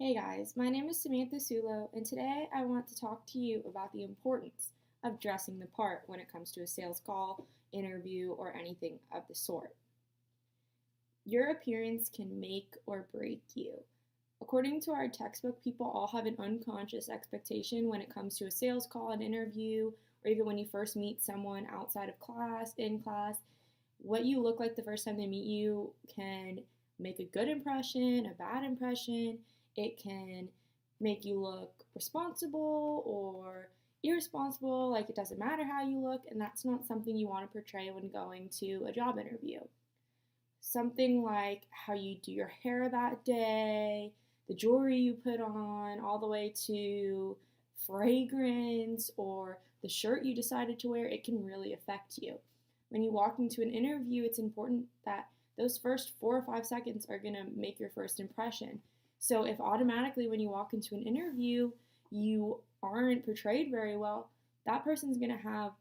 Hey guys, my name is Samantha Ssullo, and today I want to talk to you about the importance of dressing the part when it comes to a sales call, interview, or anything of the sort. Your appearance can make or break you. According to our textbook, people all have an unconscious expectation when it comes to a sales call, an interview, or even when you first meet someone outside of class, in class. What you look like the first time they meet you can make a good impression, a bad impression. It can make you look responsible or irresponsible, like it doesn't matter how you look, and that's not something you want to portray when going to a job interview. Something like how you do your hair that day, the jewelry you put on, all the way to fragrance or the shirt you decided to wear, it can really affect you. When you walk into an interview, it's important that those first 4 or 5 seconds are going to make your first impression. So if automatically when you walk into an interview, you aren't portrayed very well, that person's going to have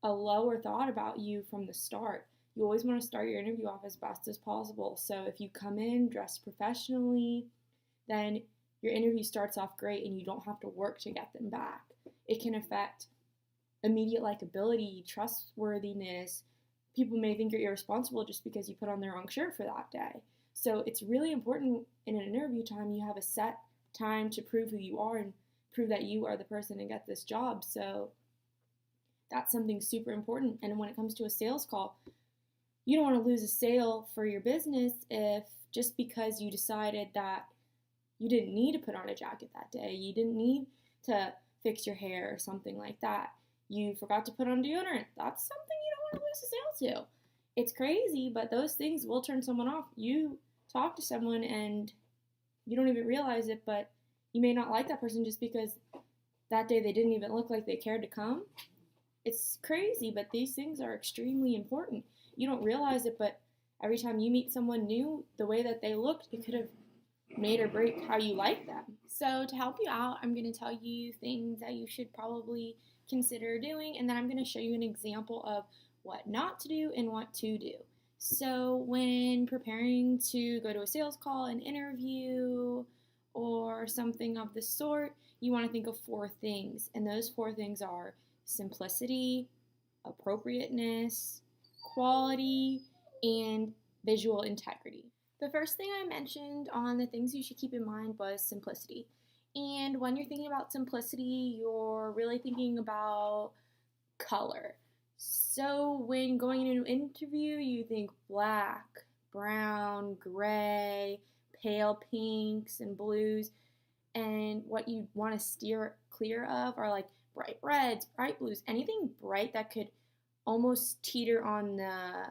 a lower thought about you from the start. You always want to start your interview off as best as possible. So if you come in dressed professionally, then your interview starts off great and you don't have to work to get them back. It can affect immediate likability, trustworthiness. People may think you're irresponsible just because you put on the wrong shirt for that day. So it's really important in an interview time you have a set time to prove who you are and prove that you are the person to get this job. So that's something super important. And when it comes to a sales call, you don't want to lose a sale for your business if just because you decided that you didn't need to put on a jacket that day, you didn't need to fix your hair or something like that. You forgot to put on deodorant. That's something you don't want to lose a sale to. It's crazy, but those things will turn someone off. You talk to someone and you don't even realize it, but you may not like that person just because that day they didn't even look like they cared to come. It's crazy, but these things are extremely important. You don't realize it, but every time you meet someone new, the way that they looked, it could have made or break how you like them. So to help you out, I'm going to tell you things that you should probably consider doing, and then I'm going to show you an example of what not to do and what to do. So when preparing to go to a sales call, an interview, or something of the sort, you want to think of 4 things, and those 4 things are simplicity, appropriateness, quality, and visual integrity. The first thing I mentioned on the things you should keep in mind was simplicity. And when you're thinking about simplicity, you're really thinking about color. So when going into an interview, you think black, brown, gray, pale pinks, and blues. And what you want to steer clear of are like bright reds, bright blues, anything bright that could almost teeter on the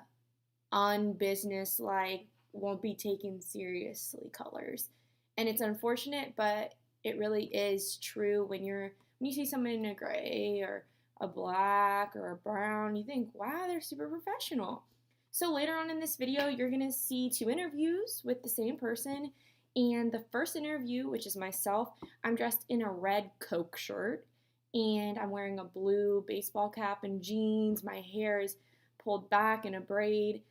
unbusiness like won't be taken seriously colors. And it's unfortunate, but it really is true when you see someone in a gray or a black or a brown, you think, wow, they're super professional. So later on in this video, you're going to see 2 interviews with the same person. And the first interview, which is myself, I'm dressed in a red Coke shirt and I'm wearing a blue baseball cap and jeans. My hair is pulled back in a braid.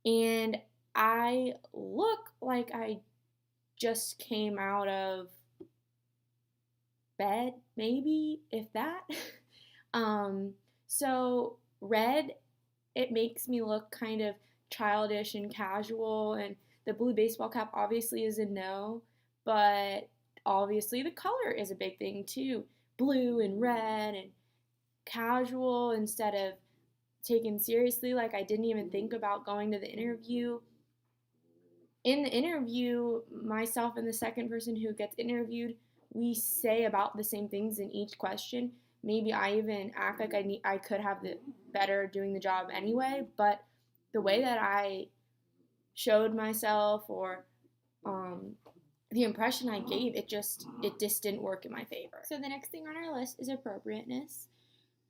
And I look like I just came out of bed, maybe, if that. So red, it makes me look kind of childish and casual, and the blue baseball cap obviously is a no, but obviously the color is a big thing too. Blue and red and casual instead of taken seriously, like I didn't even think about going to the interview. In the interview, myself and the second person who gets interviewed, we say about the same things in each question. Maybe I even act like I could have the better doing the job anyway, but the way that I showed myself or the impression I gave, it just didn't work in my favor. So the next thing on our list is appropriateness.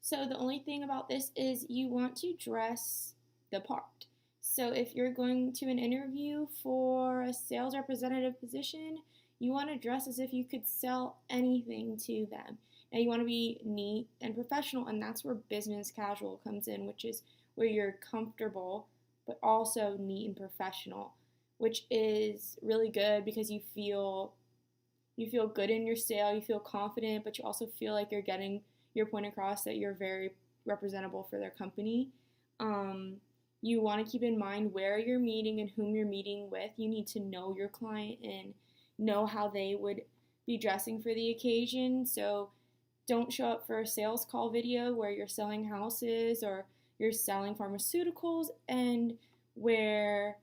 So the only thing about this is you want to dress the part. So if you're going to an interview for a sales representative position, you want to dress as if you could sell anything to them. Now you want to be neat and professional, and that's where business casual comes in, which is where you're comfortable but also neat and professional, which is really good because you feel you feel good in your sale, you feel confident, but you also feel like you're getting your point across that you're very representable for their company. Um, you want to keep in mind where you're meeting and whom you're meeting with. You need to know your client and know how they would be dressing for the occasion. So don't show up for a sales call video where you're selling houses or you're selling pharmaceuticals and wear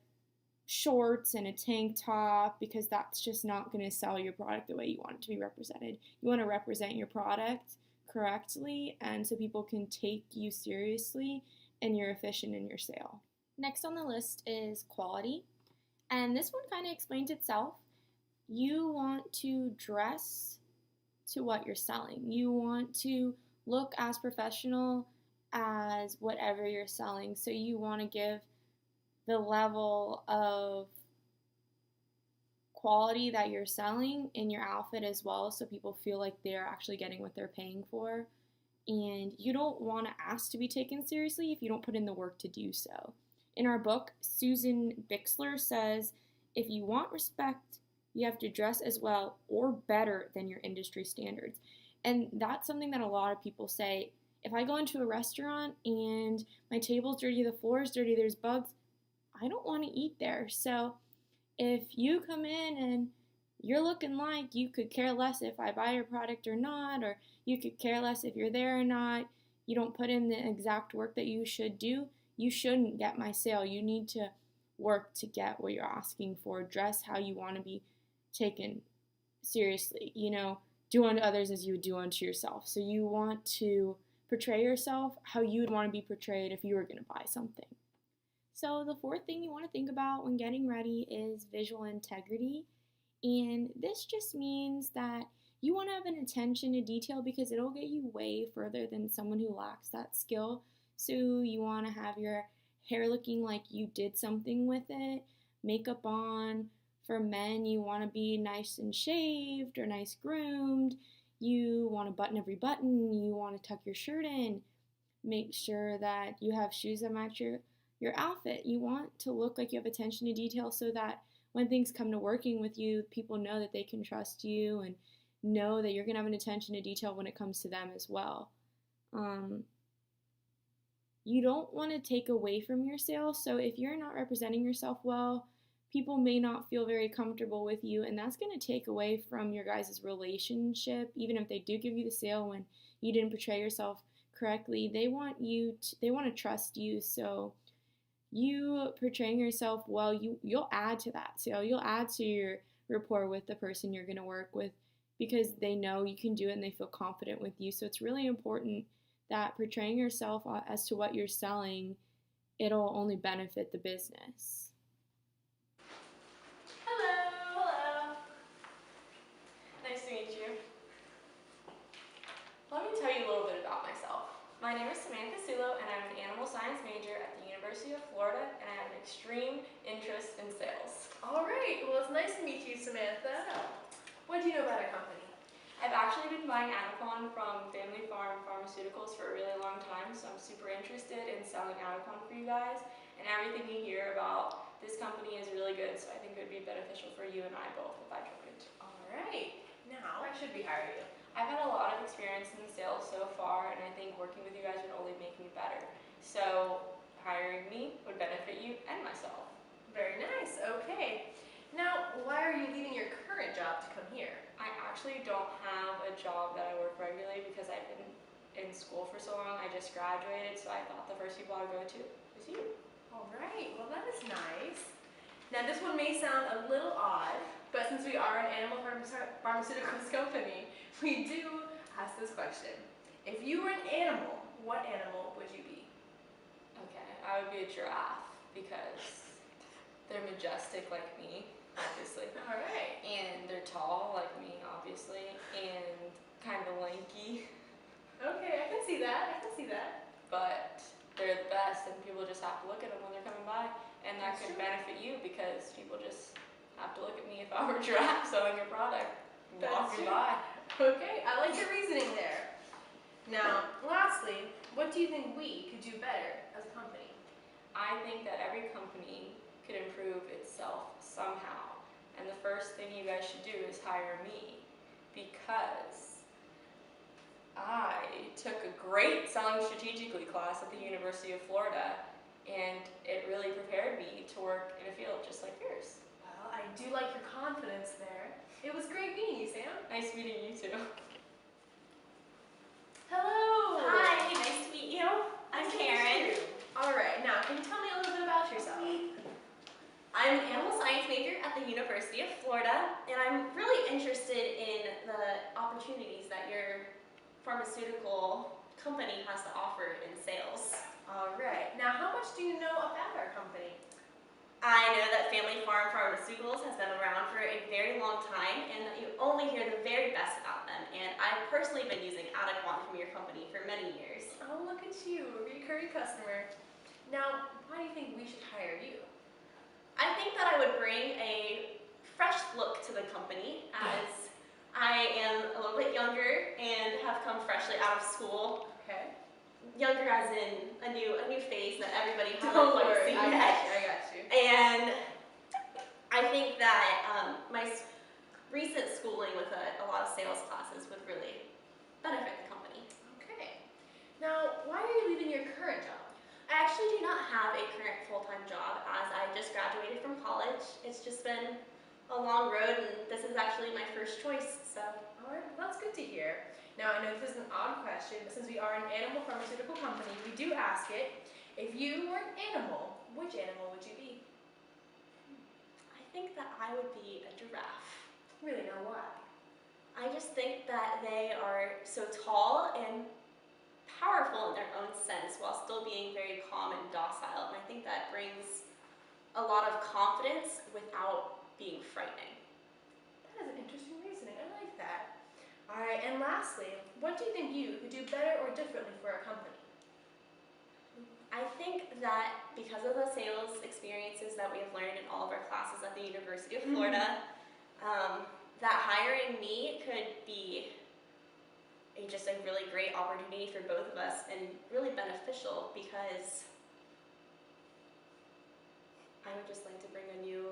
shorts and a tank top, because that's just not going to sell your product the way you want it to be represented. You want to represent your product correctly and so people can take you seriously and you're efficient in your sale. Next on the list is quality, and this one kind of explains itself. You want to dress to what you're selling. You want to look as professional as whatever you're selling. So you want to give the level of quality that you're selling in your outfit as well, so people feel like they're actually getting what they're paying for. And you don't want to ask to be taken seriously if you don't put in the work to do so. In our book, Susan Bixler says, if you want respect, you have to dress as well or better than your industry standards. And that's something that a lot of people say. If I go into a restaurant and my table's dirty, the floor's dirty, there's bugs, I don't want to eat there. So if you come in and you're looking like you could care less if I buy your product or not, or you could care less if you're there or not, you don't put in the exact work that you should do, you shouldn't get my sale. You need to work to get what you're asking for. Dress how you want to be taken seriously. Do unto others as you would do unto yourself. So you want to portray yourself how you would want to be portrayed if you were going to buy something. So the fourth thing you want to think about when getting ready is visual integrity. And this just means that you want to have an attention to detail because it'll get you way further than someone who lacks that skill. So you want to have your hair looking like you did something with it, makeup on. For men, you want to be nice and shaved or nice groomed. You want to button every button. You want to tuck your shirt in. Make sure that you have shoes that match your outfit. You want to look like you have attention to detail so that when things come to working with you, people know that they can trust you and know that you're going to have an attention to detail when it comes to them as well. You don't want to take away from your sales. So if you're not representing yourself well, people may not feel very comfortable with you, and that's going to take away from your guys' relationship. Even if they do give you the sale when you didn't portray yourself correctly, they want to trust you. So you portraying yourself well, you'll add to that sale. You'll add to your rapport with the person you're going to work with because they know you can do it and they feel confident with you. So it's really important that portraying yourself as to what you're selling, it'll only benefit the business. Hello. Nice to meet you. Let me tell you a little bit about myself. My name is Samantha Ssullo, and I'm an animal science major at the University of Florida, and I have an extreme interest in sales. All right, well, it's nice to meet you, Samantha. What do you know about our company? I've actually been buying Anacon from Family Farm Pharmaceuticals for a really long time, so I'm super interested in selling Anacon for you guys, and everything you hear about this company is really good, so I think it would be beneficial for you and I both if I joined. All right, now why should we hire you? I've had a lot of experience in sales so far, and I think working with you guys would only make me better. So hiring me would benefit you and myself. Very nice, okay. Now, why are you leaving your current job to come here? I actually don't have a job that I work regularly because I've been in school for so long. I just graduated, so I thought the first people I'd go to was you. All right, well, that is nice. Now, this one may sound a little odd, but since we are an animal pharmaceuticals company, we do ask this question. If you were an animal, what animal would you be? Okay, I would be a giraffe because they're majestic like me, obviously. All right. And they're tall like me, obviously, and kind of lanky. Okay, I can see that. But they're the best, and people just have to look at them when they're coming by. And that could benefit you because people just have to look at me if I were a giraffe selling your product, walking by. Okay, I like your reasoning there. Now, lastly, what do you think we could do better as a company? I think that every company could improve itself somehow. And the first thing you guys should do is hire me, because I took a great selling strategically class at the University of Florida, and it really prepared me to work in a field just like yours. Well, I do like your confidence there. It was great meeting you, Sam. Nice meeting you too. Hello! Hi, nice to meet you. I'm Nice to meet Karen. you. Alright, now can you tell me a little bit about yourself? I'm an animal science major at the University of Florida, and I'm really interested in the opportunities that your pharmaceutical company has to offer in sales. Alright, now how much do you know about our company? I know that Family Farm Pharmaceuticals has been around for a very long time, and that you only hear the very best about them. And I've personally been using Adequan from your company for many years. Oh, look at you, a recurring customer. Now, why do you think we should hire you? I think that I would bring a fresh look to the company, as I am a little bit younger and have come freshly out of school. Okay. Younger as in a new face that everybody hasn't Don't quite worry, seen I yet. got you. And I think that my recent schooling with a lot of sales classes would really benefit the company. Okay. Now, why are you leaving your current job? I actually do not have a current full-time job, as I just graduated from college. It's just been a long road, and this is actually my first choice, so. Alright, well, that's good to hear. Now, I know this is an odd question, but since we are an animal pharmaceutical company, we do ask it. If you were an animal, which animal would you be? I think that I would be a giraffe. Really, now why? I just think that they are so tall and powerful in their own sense, while still being very calm and docile, and I think that brings a lot of confidence without being frightening. That is an interesting reasoning. I like that. Alright, and lastly, what do you think you could do better or differently for our company? I think that because of the sales experiences that we have learned in all of our classes at the University of Florida, that hiring me could be just a really great opportunity for both of us, and really beneficial, because I would just like to bring a new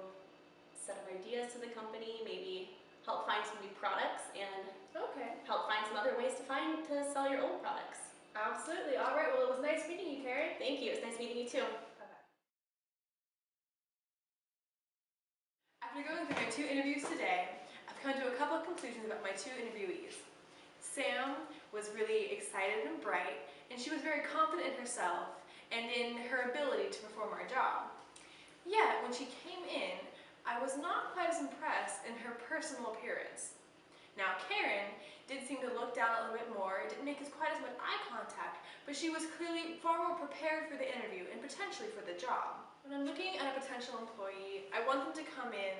set of ideas to the company, maybe help find some new products, and Okay. help find some other ways to sell your old products. Absolutely. Alright, well, it was nice meeting you, Karen. Thank you. It's nice meeting you too. Bye-bye. After going through my 2 interviews today, I've come to a couple of conclusions about my 2 interviewees. Sam was really excited and bright, and she was very confident in herself and in her ability to perform our job. Yet, when she came in, I was not quite as impressed in her personal appearance. Now, Karen did seem to look down a little bit more, didn't make quite as much eye contact, but she was clearly far more prepared for the interview and potentially for the job. When I'm looking at a potential employee, I want them to come in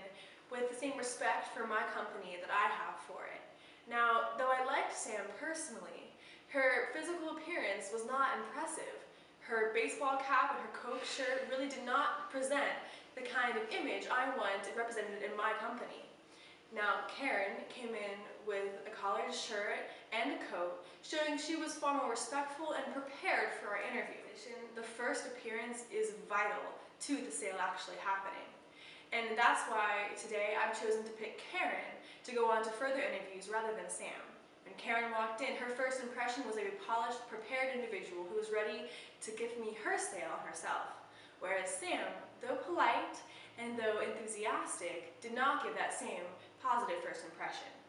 with the same respect for my company that I have for it. Now, though I liked Sam personally, her physical appearance was not impressive. Her baseball cap and her Coke shirt really did not present the kind of image I want represented in my company. Now, Karen came in with a collared shirt and a coat, showing she was far more respectful and prepared for our interview. The first appearance is vital to the sale actually happening. And that's why today I've chosen to pick Karen to go on to further interviews rather than Sam. When Karen walked in, her first impression was a polished, prepared individual who was ready to give me her sale on herself. Whereas Sam, though polite and though enthusiastic, did not give that same positive first impression.